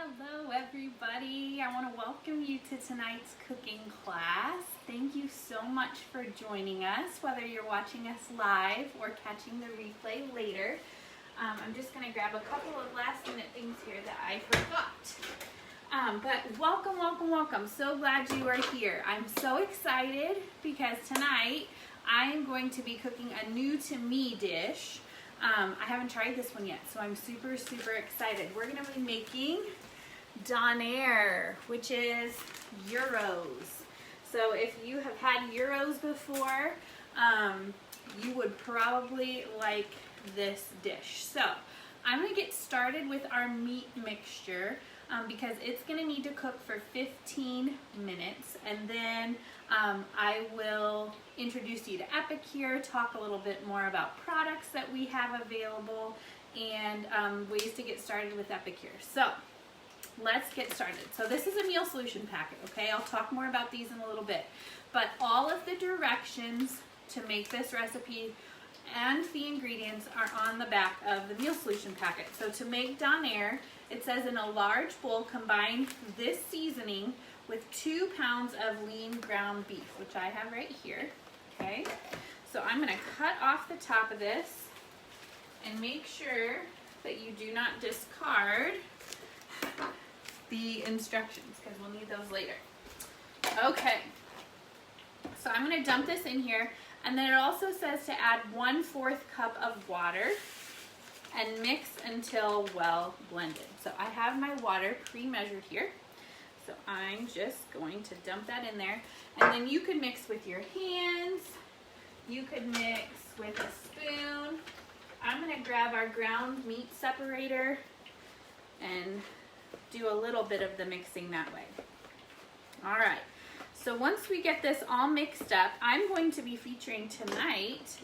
Hello everybody, I want to welcome you to tonight's cooking class. Thank you so much for joining us, whether you're watching us live or catching the replay later. I'm just going to grab a couple of last minute things here that I forgot. But welcome. So glad you are here. I'm so excited because tonight I am going to be cooking a new to me dish. I haven't tried this one yet, so I'm super excited. We're going to be making Donair, which is gyros. So if you have had gyros before, you would probably like this dish. So I'm going to get started with our meat mixture because it's going to need to cook for 15 minutes, and then I will introduce you to Epicure, talk a little bit more about products that we have available, and ways to get started with Epicure. So let's get started. So this is a meal solution packet, okay? I'll talk more about these in a little bit. But all of the directions to make this recipe and the ingredients are on the back of the meal solution packet. So to make Donair, it says in a large bowl, combine this seasoning with 2 pounds of lean ground beef, which I have right here, okay? So I'm gonna cut off the top of this and make sure that you do not discard the instructions because we'll need those later. Okay, so I'm gonna dump this in here, and then it also says to add 1/4 cup of water and mix until well blended. So I have my water pre-measured here. So I'm just going to dump that in there, and then you could mix with your hands, you could mix with a spoon. I'm gonna grab our ground meat separator and do a little bit of the mixing that way. All right, so once we get this all mixed up, I'm going to be featuring tonight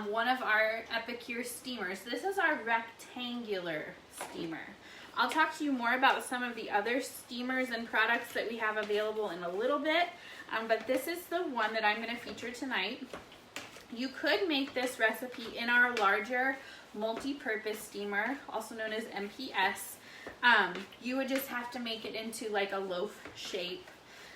one of our Epicure steamers. This is our rectangular steamer. I'll talk to you more about some of the other steamers and products that we have available in a little bit, but this is the one that I'm going to feature tonight. You could make this recipe in our larger multi-purpose steamer, also known as MPS. You would just have to make it into like a loaf shape.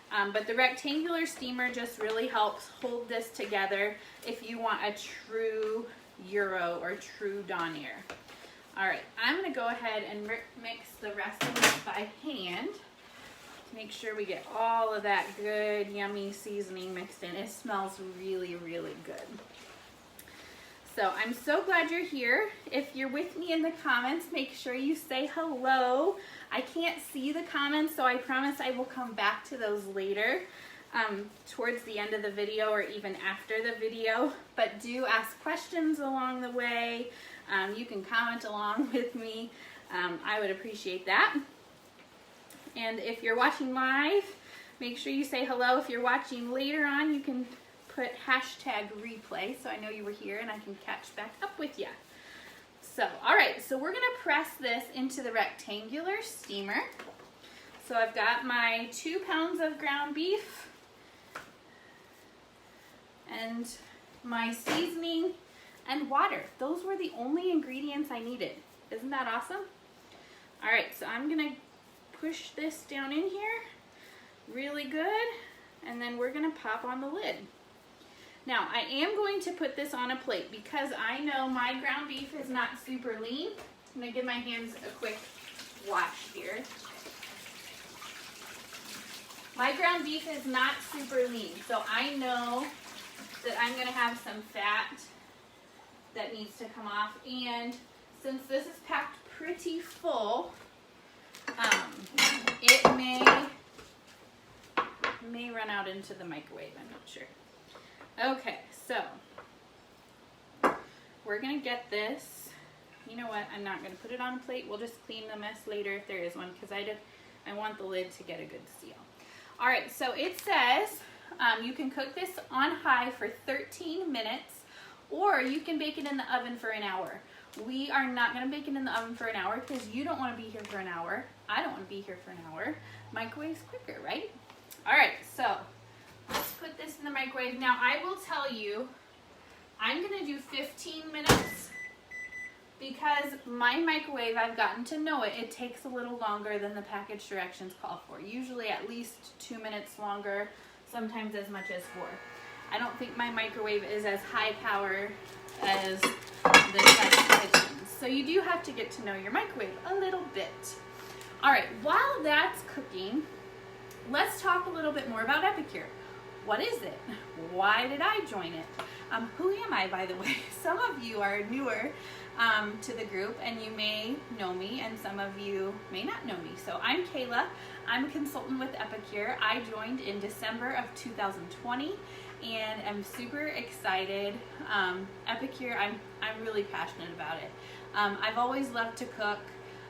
But the rectangular steamer just really helps hold this together if you want a true gyro or true Donair. All right, I'm gonna go ahead and mix the rest of this by hand to make sure we get all of that good, yummy seasoning mixed in. It smells really good. So I'm so glad you're here. If you're with me in the comments, make sure you say hello. I can't see the comments, so I promise I will come back to those later, towards the end of the video or even after the video. But do ask questions along the way. You can comment along with me. I would appreciate that. And if you're watching live, make sure you say hello. If you're watching later on, you can put #replay so I know you were here and I can catch back up with you. So, all right, so we're gonna press this into the rectangular steamer. So I've got my 2 pounds of ground beef and my seasoning and water. Those were the only ingredients I needed. Isn't that awesome? All right, so I'm gonna push this down in here really good, and then we're gonna pop on the lid. Now, I am going to put this on a plate because I know my ground beef is not super lean. I'm gonna give my hands a quick wash here. My ground beef is not super lean, so I know that I'm gonna have some fat that needs to come off, and since this is packed pretty full, it may run out into the microwave. I'm not sure. Okay, so we're gonna get this. You know what? I'm not gonna put it on a plate. We'll just clean the mess later if there is one, because I want the lid to get a good seal. All right, so it says you can cook this on high for 13 minutes. Or you can bake it in the oven for an hour. We are not gonna bake it in the oven for an hour because you don't wanna be here for an hour. I don't wanna be here for an hour. Microwave's quicker, right? All right, so let's put this in the microwave. Now I will tell you, I'm gonna do 15 minutes, because my microwave, I've gotten to know it, it takes a little longer than the package directions call for. Usually at least 2 minutes longer, sometimes as much as 4. I don't think my microwave is as high power as the test kitchens. So you do have to get to know your microwave a little bit. All right, while that's cooking, let's talk a little bit more about Epicure. What is it? Why did I join it? Who am I, by the way? Some of you are newer to the group and you may know me, and some of you may not know me. So I'm Kayla. I'm a consultant with Epicure. I joined in December of 2020 and I'm super excited. Epicure, I'm really passionate about it. I've always loved to cook.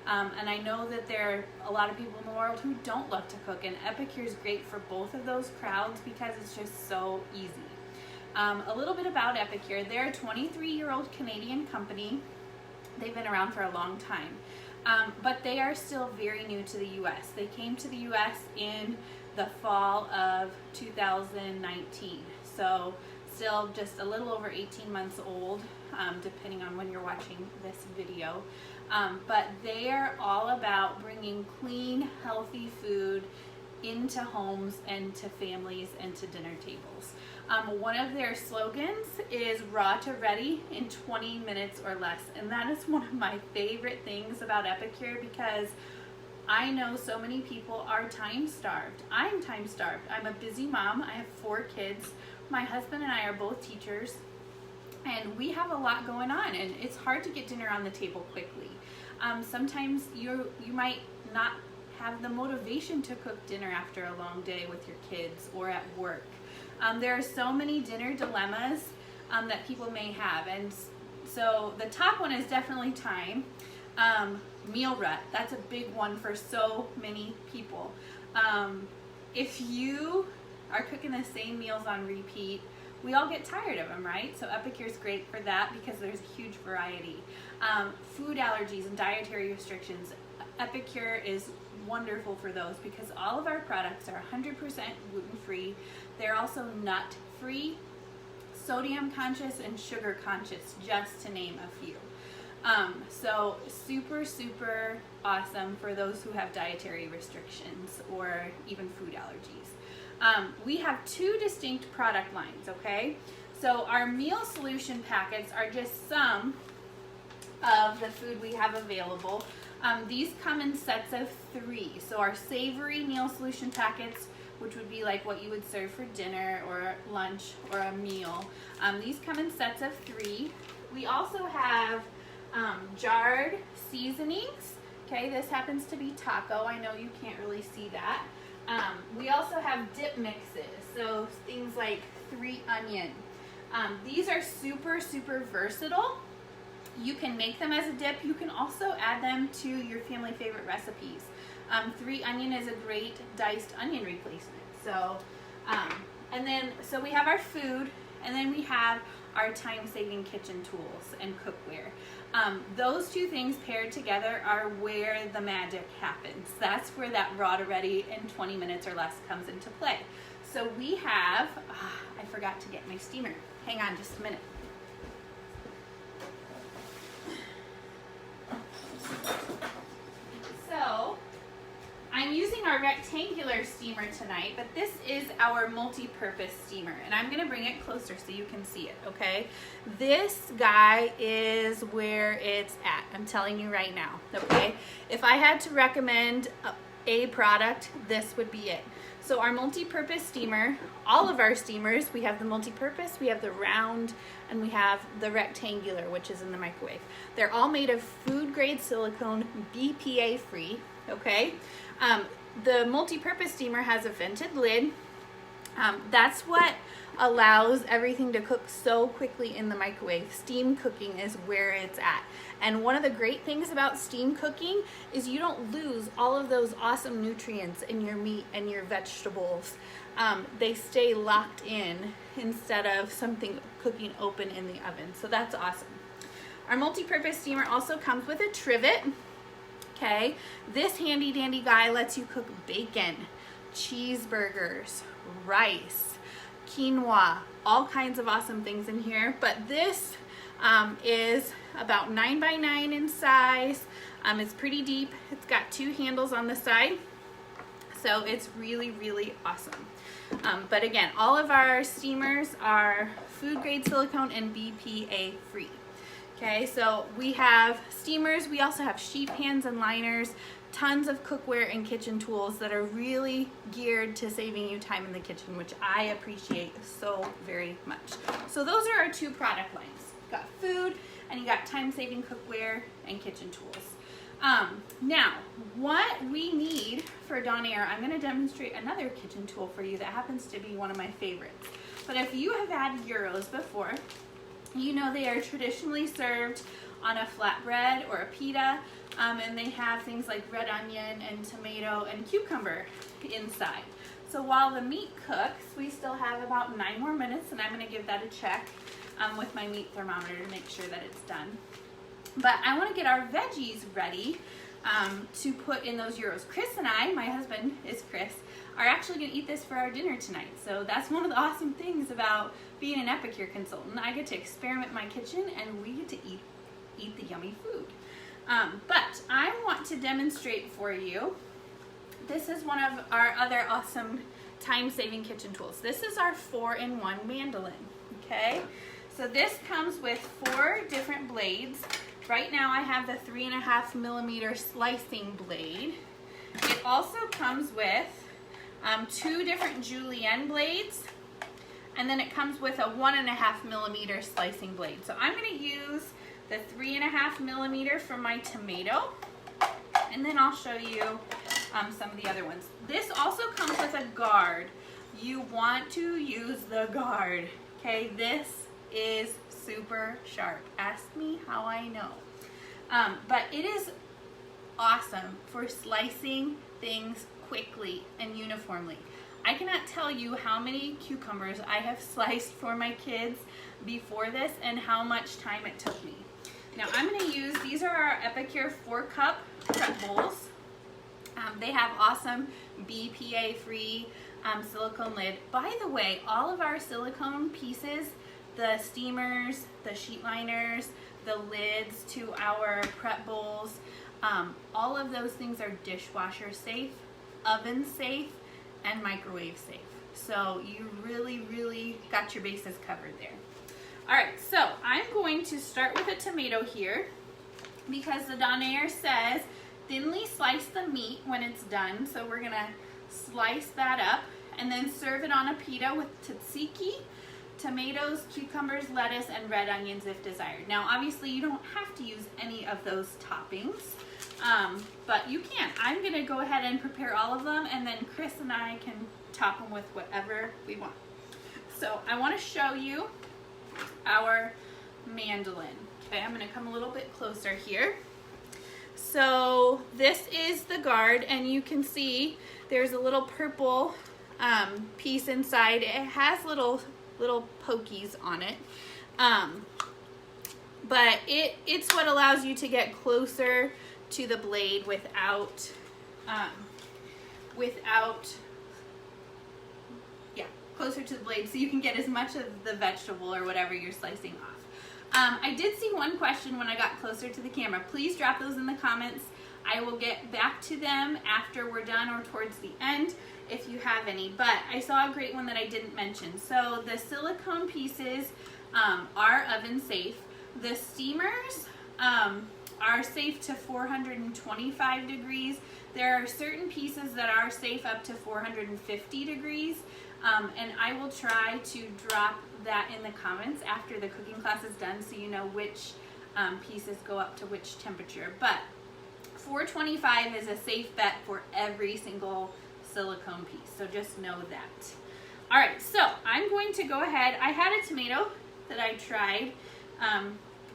And I know that there are a lot of people in the world who don't love to cook, and Epicure is great for both of those crowds because it's just so easy. A little bit about Epicure. They're a 23-year-old Canadian company. They've been around for a long time, but they are still very new to the U.S. They came to the U.S. in the fall of 2019, so still just a little over 18 months old, depending on when you're watching this video. But they are all about bringing clean, healthy food into homes and to families and to dinner tables. One of their slogans is raw to ready in 20 minutes or less. And that is one of my favorite things about Epicure because I know so many people are time starved. I'm time starved. I'm a busy mom. I have 4 kids. My husband and I are both teachers. And we have a lot going on, and it's hard to get dinner on the table quickly. Sometimes you might not have the motivation to cook dinner after a long day with your kids or at work. There are so many dinner dilemmas that people may have, and so the top one is definitely time. Meal rut, that's a big one for so many people. If you are cooking the same meals on repeat, we all get tired of them, right? So Epicure is great for that because there's a huge variety. Food allergies and dietary restrictions, Epicure is wonderful for those because all of our products are 100% gluten-free. They're also nut-free, sodium conscious, and sugar conscious, just to name a few. So super, super awesome for those who have dietary restrictions or even food allergies. We have 2 distinct product lines, okay? So our meal solution packets are just some of the food we have available. These come in sets of 3. So our savory meal solution packets, which would be like what you would serve for dinner or lunch or a meal. These come in sets of 3. We also have jarred seasonings. Okay, this happens to be taco. I know you can't really see that. We also have dip mixes, so things like 3 onion. These are super, super versatile. You can make them as a dip. You can also add them to your family favorite recipes. 3 onion is a great diced onion replacement. So, so we have our food, and then we have our time-saving kitchen tools and cookware. Those 2 things paired together are where the magic happens. That's where that raw to ready in 20 minutes or less comes into play. So we have, I forgot to get my steamer. Hang on just a minute. So I'm using our rectangular steamer tonight, but this is our multi-purpose steamer, and I'm going to bring it closer so you can see it, okay? This guy is where it's at. I'm telling you right now, okay? If I had to recommend a product, this would be it. So our multi-purpose steamer, all of our steamers, we have the multi-purpose, we have the round, and we have the rectangular, which is in the microwave. They're all made of food-grade silicone, BPA-free, okay? The multi-purpose steamer has a vented lid. That's what allows everything to cook so quickly in the microwave. Steam cooking is where it's at. And one of the great things about steam cooking is you don't lose all of those awesome nutrients in your meat and your vegetables. They stay locked in instead of something cooking open in the oven. So that's awesome. Our multi-purpose steamer also comes with a trivet. Okay, this handy dandy guy lets you cook bacon, cheeseburgers, rice, quinoa, all kinds of awesome things in here. But this is about 9 by 9 in size. It's pretty deep. It's got 2 handles on the side. So it's really, really awesome. But again, all of our steamers are food grade silicone and BPA free. Okay, so we have steamers. We also have sheet pans and liners, tons of cookware and kitchen tools that are really geared to saving you time in the kitchen, which I appreciate so very much. So those are our 2 product lines. You got food and you got time-saving cookware and kitchen tools. Now, what we need for Donair, I'm going to demonstrate another kitchen tool for you that happens to be one of my favorites. But if you have had gyros before, you know they are traditionally served on a flatbread or a pita, and they have things like red onion and tomato and cucumber inside. So while the meat cooks, we still have about 9 more minutes, and I'm going to give that a check with my meat thermometer to make sure that it's done. But I want to get our veggies ready to put in those gyros. Chris and I, my husband is Chris, are actually going to eat this for our dinner tonight. So that's one of the awesome things about being an Epicure consultant. I get to experiment in my kitchen and we get to eat the yummy food. But I want to demonstrate for you, this is one of our other awesome time-saving kitchen tools. This is our 4-in-1 mandolin, okay? So this comes with 4 different blades. Right now I have the 3.5 millimeter slicing blade. It also comes with 2 different julienne blades, and then it comes with a 1.5 millimeter slicing blade. So I'm going to use the 3.5 millimeter for my tomato, and then I'll show you some of the other ones. This also comes with a guard. You want to use the guard, okay? This is super sharp. Ask me how I know. But it is awesome for slicing things quickly and uniformly. I cannot tell you how many cucumbers I have sliced for my kids before this and how much time it took me. Now I'm going to use, these are our Epicure 4-cup prep bowls. They have awesome BPA free silicone lid. By the way, all of our silicone pieces, the steamers, the sheet liners, the lids to our prep bowls, all of those things are dishwasher safe, oven safe, and microwave safe. So you really, really got your bases covered there. All right, so I'm going to start with a tomato here because the Donair says thinly slice the meat when it's done. So we're gonna slice that up and then serve it on a pita with tzatziki, tomatoes, cucumbers, lettuce, and red onions if desired. Now, obviously, you don't have to use any of those toppings, but you can. I'm going to go ahead and prepare all of them, and then Chris and I can top them with whatever we want. So I want to show you our mandolin. Okay, I'm going to come a little bit closer here. So this is the guard, and you can see there's a little purple piece inside. It has little pokies on it, but it's what allows you to get closer to the blade without closer to the blade, so you can get as much of the vegetable or whatever you're slicing off. I did see one question when I got closer to the camera. Please drop those in the comments. I will get back to them after we're done or towards the end if you have any, but I saw a great one that I didn't mention. So the silicone pieces are oven safe. The steamers are safe to 425 degrees. There are certain pieces that are safe up to 450 degrees, and I will try to drop that in the comments after the cooking class is done so you know which pieces go up to which temperature. But 425 is a safe bet for every single silicone piece, so just know that. All right, so I'm going to go ahead. I had a tomato that I tried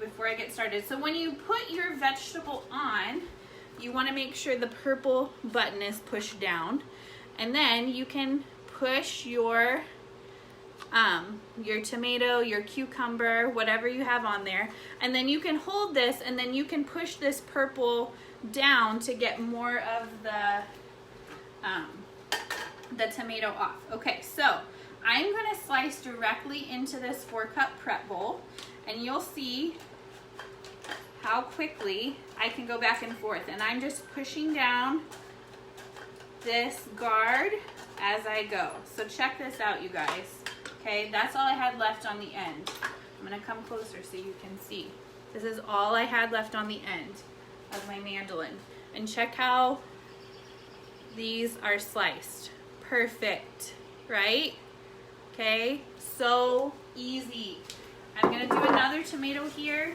before I get started. So when you put your vegetable on, you want to make sure the purple button is pushed down, and then you can push your tomato, your cucumber, whatever you have on there, and then you can hold this, and then you can push this purple down to get more of the tomato off. Okay, so I'm going to slice directly into this 4-cup prep bowl, and you'll see how quickly I can go back and forth. And I'm just pushing down this guard as I go. So check this out, you guys. Okay, that's all I had left on the end. I'm gonna come closer so you can see. This is all I had left on the end of my mandolin. And check how these are sliced. Perfect, right? Okay, so easy. I'm gonna do another tomato here.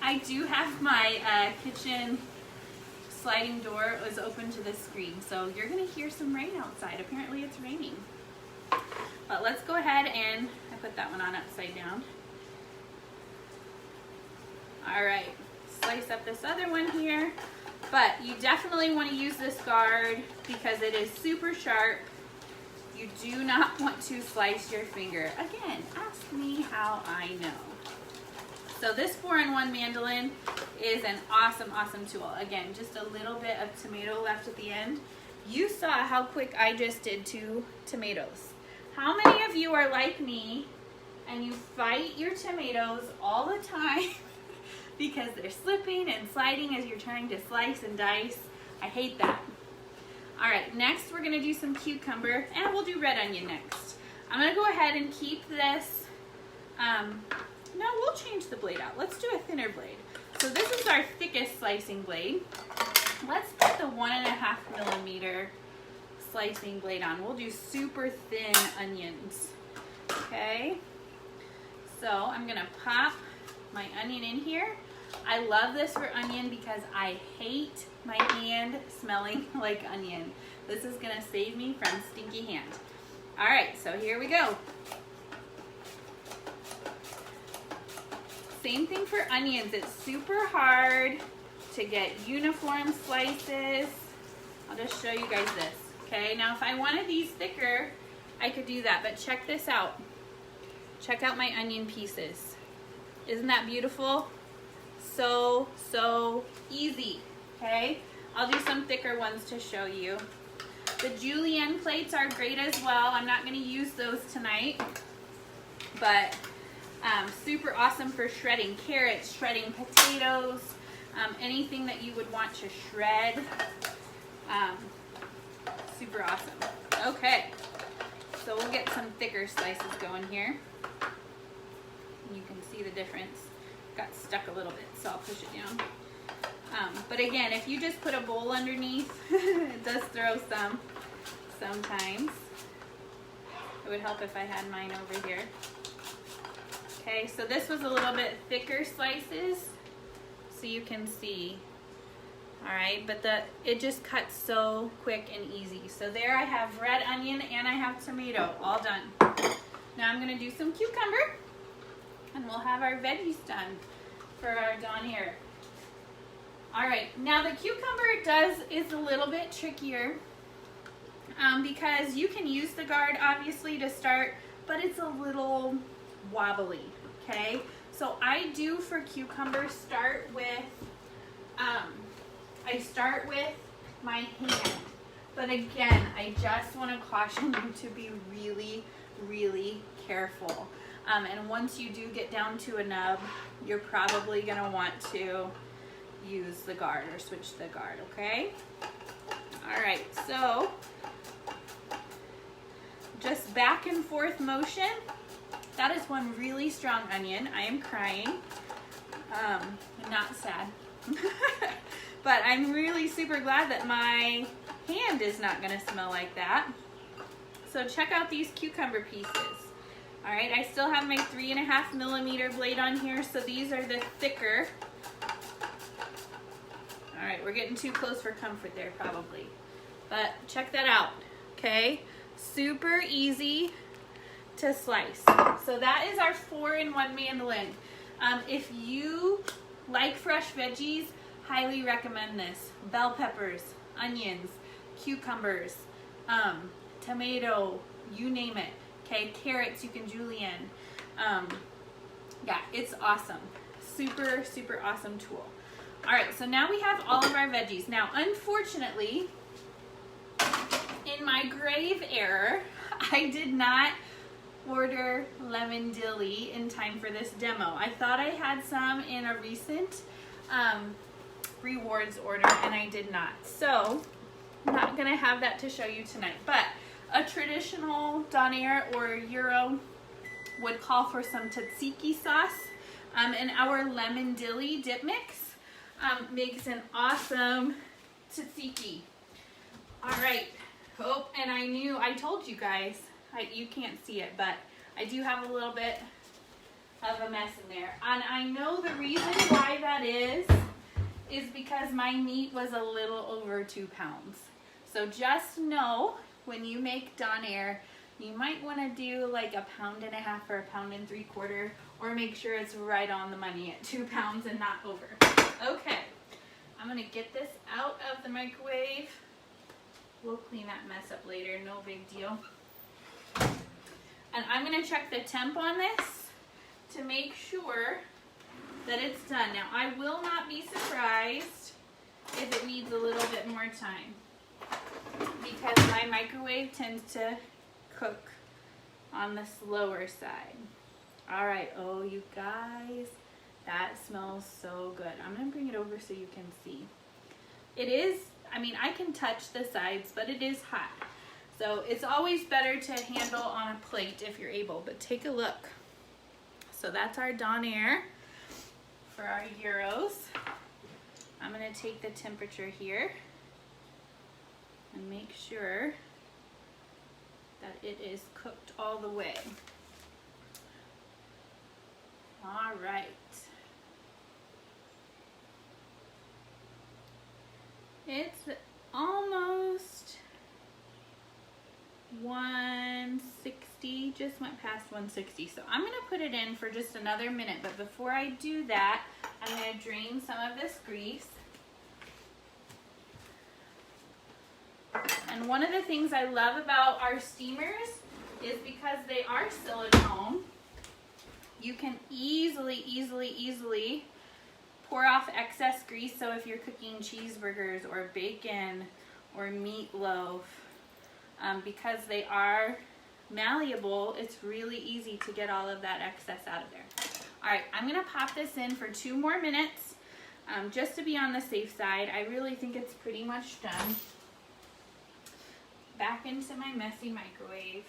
I do have my kitchen sliding door is open to the screen, so you're gonna hear some rain outside. Apparently it's raining. But let's go ahead and I put that one on upside down. All right, slice up this other one here. But you definitely want to use this guard because it is super sharp. You do not want to slice your finger. Again, ask me how I know. So this 4-in-1 mandolin is an awesome, awesome tool. Again, just a little bit of tomato left at the end. You saw how quick I just did 2 tomatoes. How many of you are like me and you fight your tomatoes all the time because they're slipping and sliding as you're trying to slice and dice? I hate that. All right, next we're gonna do some cucumber, and we'll do red onion next. I'm gonna go ahead and keep this, no, we'll change the blade out. Let's do a thinner blade. So this is our thickest slicing blade. Let's put the 1.5 millimeter slicing blade on. We'll do super thin onions, okay? So I'm gonna pop my onion in here. I love this for onion because I hate my hand smelling like onion. This is gonna save me from stinky hand. All right, so here we go. Same thing for onions. It's super hard to get uniform slices. I'll just show you guys this. Okay, now if I wanted these thicker, I could do that, but check this out. Check out my onion pieces. Isn't that beautiful? So, so easy, okay? I'll do some thicker ones to show you. The julienne plates are great as well. I'm not gonna use those tonight, but super awesome for shredding carrots, shredding potatoes, anything that you would want to shred. Super awesome. Okay, so we'll get some thicker slices going here. You can see the difference. Got stuck a little bit, so I'll push it down. But again, if you just put a bowl underneath, it does throw some sometimes. It would help if I had mine over here. Okay, so this was a little bit thicker slices, so you can see. All right, but it just cuts so quick and easy. So there I have red onion and I have tomato, all done. Now I'm gonna do some cucumber and we'll have our veggies done for our Donair. All right, now the cucumber is a little bit trickier because you can use the guard obviously to start, but it's a little wobbly, okay? So I do for cucumber start with, I start with my hand. But again, I just want to caution you to be really, really careful. And once you do get down to a nub, you're probably going to want to use the guard or switch the guard, okay? All right, so just back and forth motion. That is one really strong onion. I am crying. Not sad. But I'm really super glad that my hand is not going to smell like that. So check out these cucumber pieces. All right, I still have my 3.5 millimeter blade on here, so these are the thicker. All right, we're getting too close for comfort there probably. But check that out, okay? Super easy to slice. So that is our 4-in-1 mandolin. If you like fresh veggies, highly recommend this. Bell peppers, onions, cucumbers, tomato, you name it. Okay, carrots, you can julienne. Yeah, it's awesome. Super, super awesome tool. All right, so now we have all of our veggies. Now, unfortunately, in my grave error, I did not order lemon dilly in time for this demo. I thought I had some in a recent rewards order, and I did not. So I'm not gonna have that to show you tonight, but a traditional Donair or Gyro would call for some tzatziki sauce, and our lemon dilly dip mix makes an awesome tzatziki. All right. Oh, and I told you guys, you can't see it, but I do have a little bit of a mess in there. And I know the reason why that is because my meat was a little over 2 pounds. So just know when you make Donair, you might want to do like 1.5 pounds or 1.75 pounds, or make sure it's right on the money at 2 pounds and not over. Okay, I'm gonna get this out of the microwave. We'll clean that mess up later, no big deal. And I'm gonna check the temp on this to make sure that it's done. Now, I will not be surprised if it needs a little bit more time, because my microwave tends to cook on the slower side. All right, oh, you guys, that smells so good. I'm gonna bring it over so you can see. It is, I mean, I can touch the sides, but it is hot. So it's always better to handle on a plate if you're able, but take a look. So that's our Donair for our gyros. I'm gonna take the temperature here and make sure that it is cooked all the way. All right. It's almost 160, just went past 160. So I'm gonna put it in for just another minute, but before I do that, I'm gonna drain some of this grease. And one of the things I love about our steamers is because they are silicone, you can easily pour off excess grease. So if you're cooking cheeseburgers or bacon or meatloaf, because they are malleable, it's really easy to get all of that excess out of there. All right, I'm gonna pop this in for 2 more minutes, just to be on the safe side. I really think it's pretty much done. Back into my messy microwave.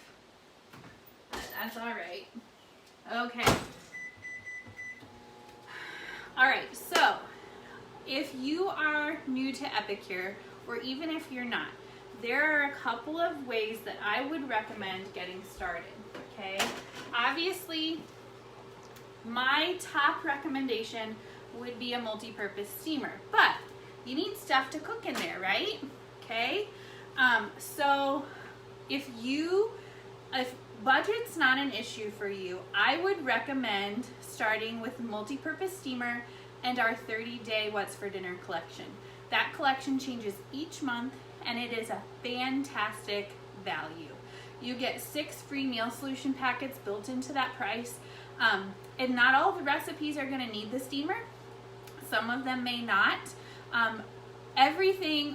That's all right. Okay. All right, so if you are new to Epicure, or even if you're not, there are a couple of ways that I would recommend getting started, okay? Obviously, my top recommendation would be a multi-purpose steamer, but you need stuff to cook in there, right? Okay, so if budget's not an issue for you, I would recommend starting with multi-purpose steamer and our 30-day What's for Dinner collection. That collection changes each month, and it is a fantastic value. You get 6 free meal solution packets built into that price, and not all the recipes are going to need the steamer. Some of them may not.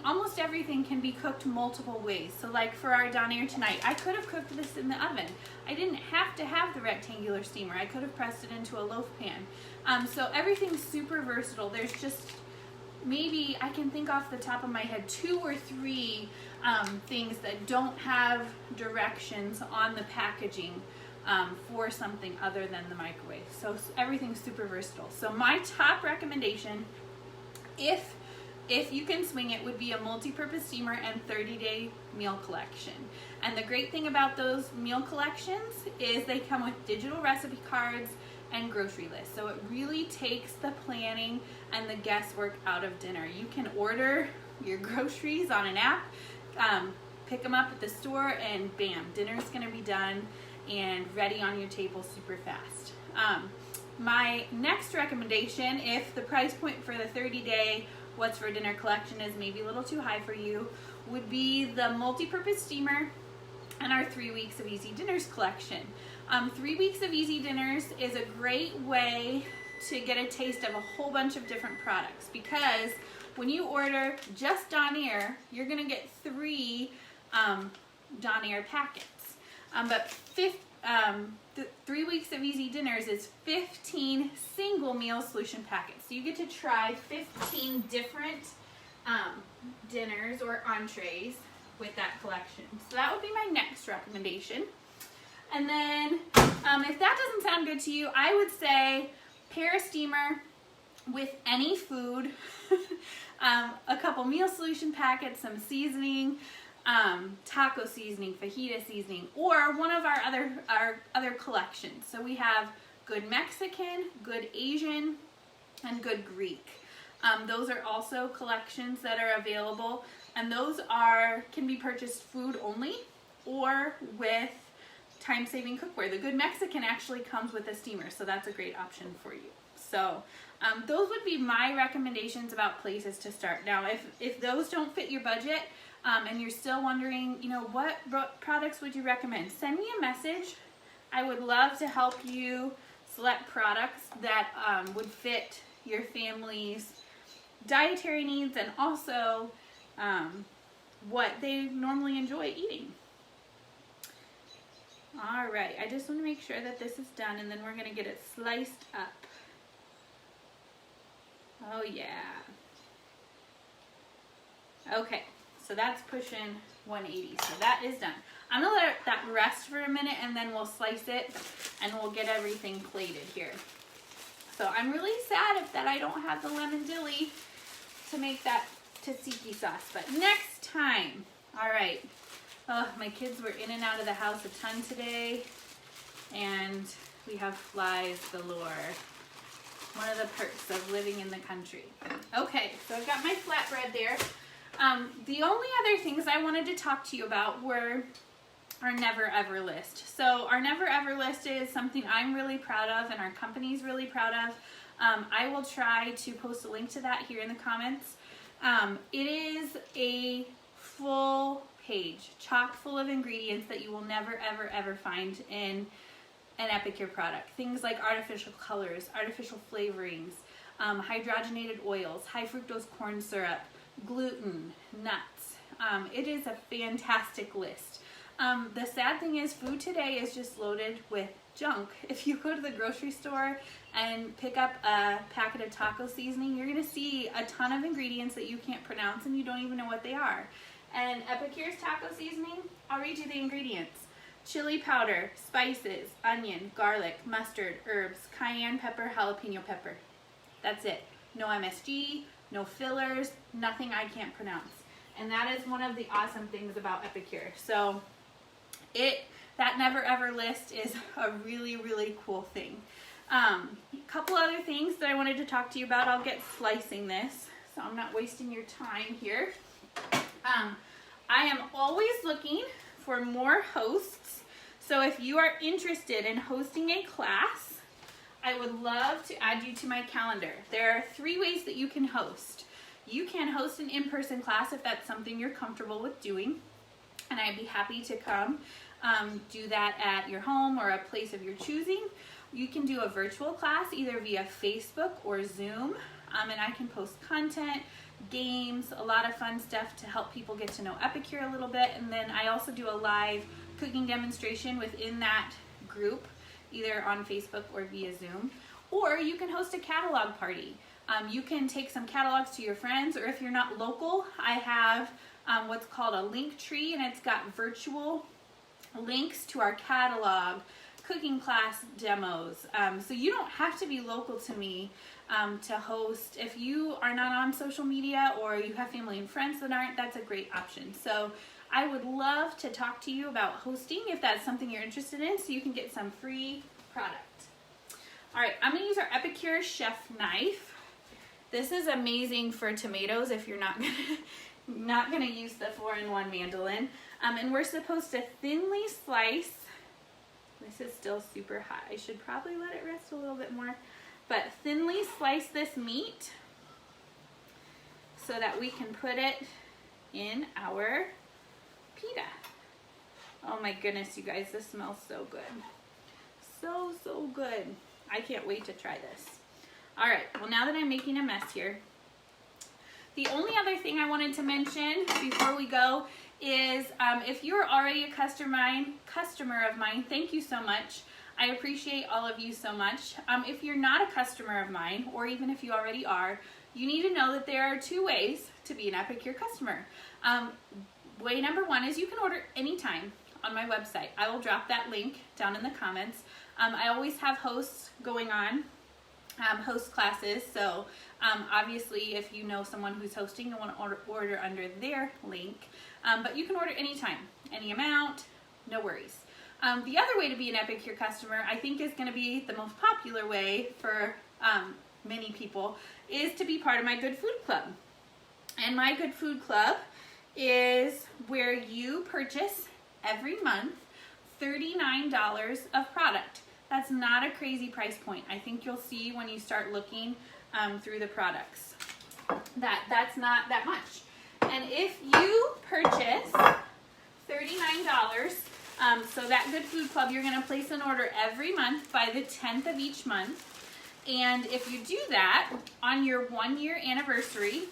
Almost everything can be cooked multiple ways. So like for our Donair tonight, I could have cooked this in the oven. I didn't have to have the rectangular steamer. I could have pressed it into a loaf pan. So everything's super versatile. There's just, maybe I can think off the top of my head 2 or 3 things that don't have directions on the packaging for something other than the microwave. So everything's super versatile. So my top recommendation, if you can swing it, would be a multi-purpose steamer and 30-day meal collection. And the great thing about those meal collections is they come with digital recipe cards and grocery lists. So it really takes the planning and the guesswork out of dinner. You can order your groceries on an app, pick them up at the store, and bam, dinner's gonna be done and ready on your table super fast. My next recommendation, if the price point for the 30-day What's for Dinner collection is maybe a little too high for you, would be the multi-purpose steamer and our 3 weeks of easy dinners collection. 3 weeks of easy dinners is a great way to get a taste of a whole bunch of different products, because when you order just Donair, you're gonna get 3 Donair packets. But 3 weeks of easy dinners is 15 single meal solution packets. So you get to try 15 different dinners or entrees with that collection. So that would be my next recommendation. And then if that doesn't sound good to you, I would say pair a steamer with any food, a couple meal solution packets, some seasoning, taco seasoning, fajita seasoning, or one of our other collections. So we have good Mexican, good Asian, and good Greek. Those are also collections that are available, and those can be purchased food only or with time-saving cookware. The good Mexican actually comes with a steamer, so that's a great option for you. So those would be my recommendations about places to start. Now, if those don't fit your budget, and you're still wondering, what products would you recommend? Send me a message. I would love to help you select products that would fit your family's dietary needs and also what they normally enjoy eating. All right, I just want to make sure that this is done, and then we're going to get it sliced up. Oh yeah. Okay. So that's pushing 180. So that is done. I'm going to let that rest for a minute, and then we'll slice it and we'll get everything plated here. So I'm really sad that I don't have the lemon dilly to make that tzatziki sauce. But next time. All right. Oh, my kids were in and out of the house a ton today, and we have flies galore. One of the perks of living in the country. Okay, so I've got my flatbread there. The only other things I wanted to talk to you about were our never ever list. So our never ever list is something I'm really proud of and our company's really proud of. I will try to post a link to that here in the comments. It is a full page, chock full of ingredients that you will never ever ever find in an Epicure product. Things like artificial colors, artificial flavorings, hydrogenated oils, high fructose corn syrup, gluten, nuts. It is a fantastic list. The sad thing is food today is just loaded with junk. If you go to the grocery store and pick up a packet of taco seasoning, you're going to see a ton of ingredients that you can't pronounce and you don't even know what they are. And Epicure's taco seasoning, I'll read you the ingredients. Chili powder, spices, onion, garlic, mustard, herbs, cayenne pepper, jalapeno pepper. That's it. No MSG, no fillers, nothing I can't pronounce. And that is one of the awesome things about Epicure. So that never ever list is a really, really cool thing. A couple other things that I wanted to talk to you about. I'll get slicing this so I'm not wasting your time here. I am always looking for more hosts. So if you are interested in hosting a class, I would love to add you to my calendar. There are 3 ways that you can host. You can host an in-person class if that's something you're comfortable with doing, and I'd be happy to come do that at your home or a place of your choosing. You can do a virtual class either via Facebook or Zoom, and I can post content, games, a lot of fun stuff to help people get to know Epicure a little bit, and then I also do a live cooking demonstration within that group, either on Facebook or via Zoom. Or you can host a catalog party. You can take some catalogs to your friends, or if you're not local, I have what's called a link tree, and it's got virtual links to our catalog, cooking class demos. So you don't have to be local to me to host. If you are not on social media or you have family and friends that aren't, that's a great option. So I would love to talk to you about hosting if that's something you're interested in, so you can get some free product. All right, I'm gonna use our Epicure chef knife. This is amazing for tomatoes if you're not gonna use the 4-in-1 mandolin. And we're supposed to thinly slice. This is still super hot. I should probably let it rest a little bit more. But thinly slice this meat so that we can put it in our pita. Oh my goodness, you guys, this smells so good. So, so good. I can't wait to try this. All right, well, now that I'm making a mess here, the only other thing I wanted to mention before we go is if you're already a customer of mine, thank you so much. I appreciate all of you so much. If you're not a customer of mine, or even if you already are, you need to know that there are 2 ways to be an Epicure customer. Way number 1 is you can order anytime on my website. I will drop that link down in the comments. I always have hosts going on, host classes, so obviously if you know someone who's hosting, you'll want to order under their link, but you can order anytime, any amount, no worries. The other way to be an Epicure customer, I think is going to be the most popular way for many people, is to be part of my Good Food Club. And my Good Food Club is where you purchase every month $39 of product. That's not a crazy price point. I think you'll see when you start looking through the products that that's not that much. And if you purchase $39, so that Good Food Club, you're going to place an order every month by the 10th of each month. And if you do that on your 1-year anniversary,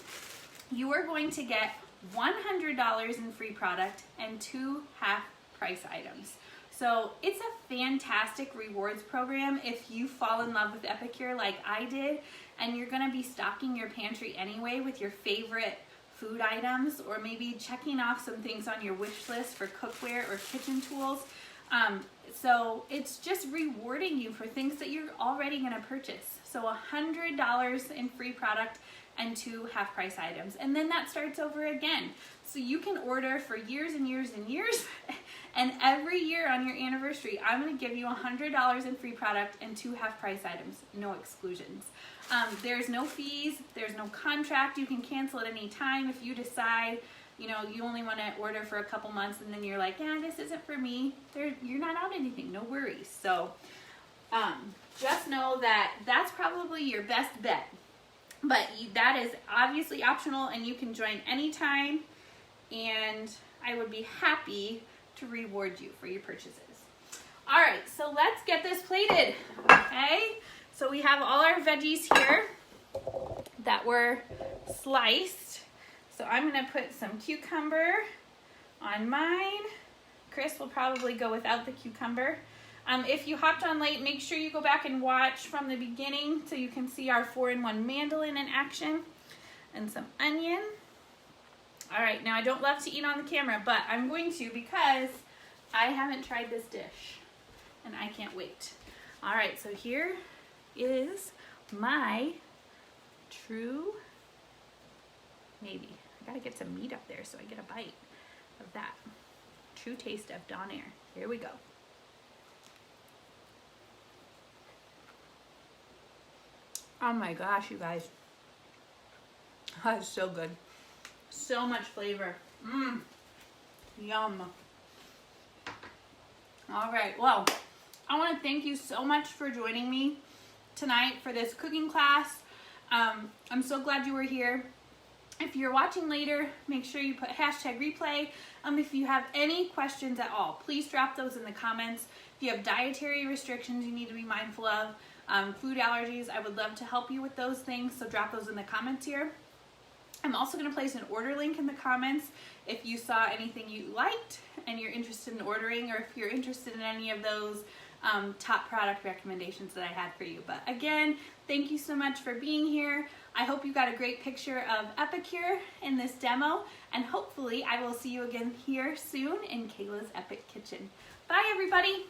you are going to get $100 in free product and 2 half-price items. So it's a fantastic rewards program if you fall in love with Epicure like I did, and you're going to be stocking your pantry anyway with your favorite food items, or maybe checking off some things on your wish list for cookware or kitchen tools. So it's just rewarding you for things that you're already going to purchase. So $100 in free product and 2 half-price items. And then that starts over again. So you can order for years and years and years, and every year on your anniversary, I'm going to give you $100 in free product and 2 half-price items, no exclusions. There's no fees, there's no contract. You can cancel at any time if you decide, you know, you only want to order for a couple months and then you're like, yeah, this isn't for me. You're not out anything, no worries. So just know that that's probably your best bet. But that is obviously optional, and you can join anytime, and I would be happy to reward you for your purchases. All right, so let's get this plated, okay? So we have all our veggies here that were sliced. So I'm gonna put some cucumber on mine. Chris will probably go without the cucumber. If you hopped on late, make sure you go back and watch from the beginning so you can see our 4-in-1 mandolin in action, and some onion. All right, now I don't love to eat on the camera, but I'm going to because I haven't tried this dish and I can't wait. All right, so here is my maybe I gotta get some meat up there so I get a bite of that. True taste of Donair. Here we go. Oh my gosh, you guys. That's so good. So much flavor. Yum. All right, well, I want to thank you so much for joining me tonight for this cooking class. I'm so glad you were here. If you're watching later, make sure you put #replay. If you have any questions at all, please drop those in the comments. If you have dietary restrictions you need to be mindful of, food allergies, I would love to help you with those things, so drop those in the comments here. I'm also going to place an order link in the comments if you saw anything you liked and you're interested in ordering, or if you're interested in any of those top product recommendations that I had for you. But again, thank you so much for being here. I hope you got a great picture of Epicure in this demo, and hopefully I will see you again here soon in Kayla's Epic Kitchen. Bye everybody!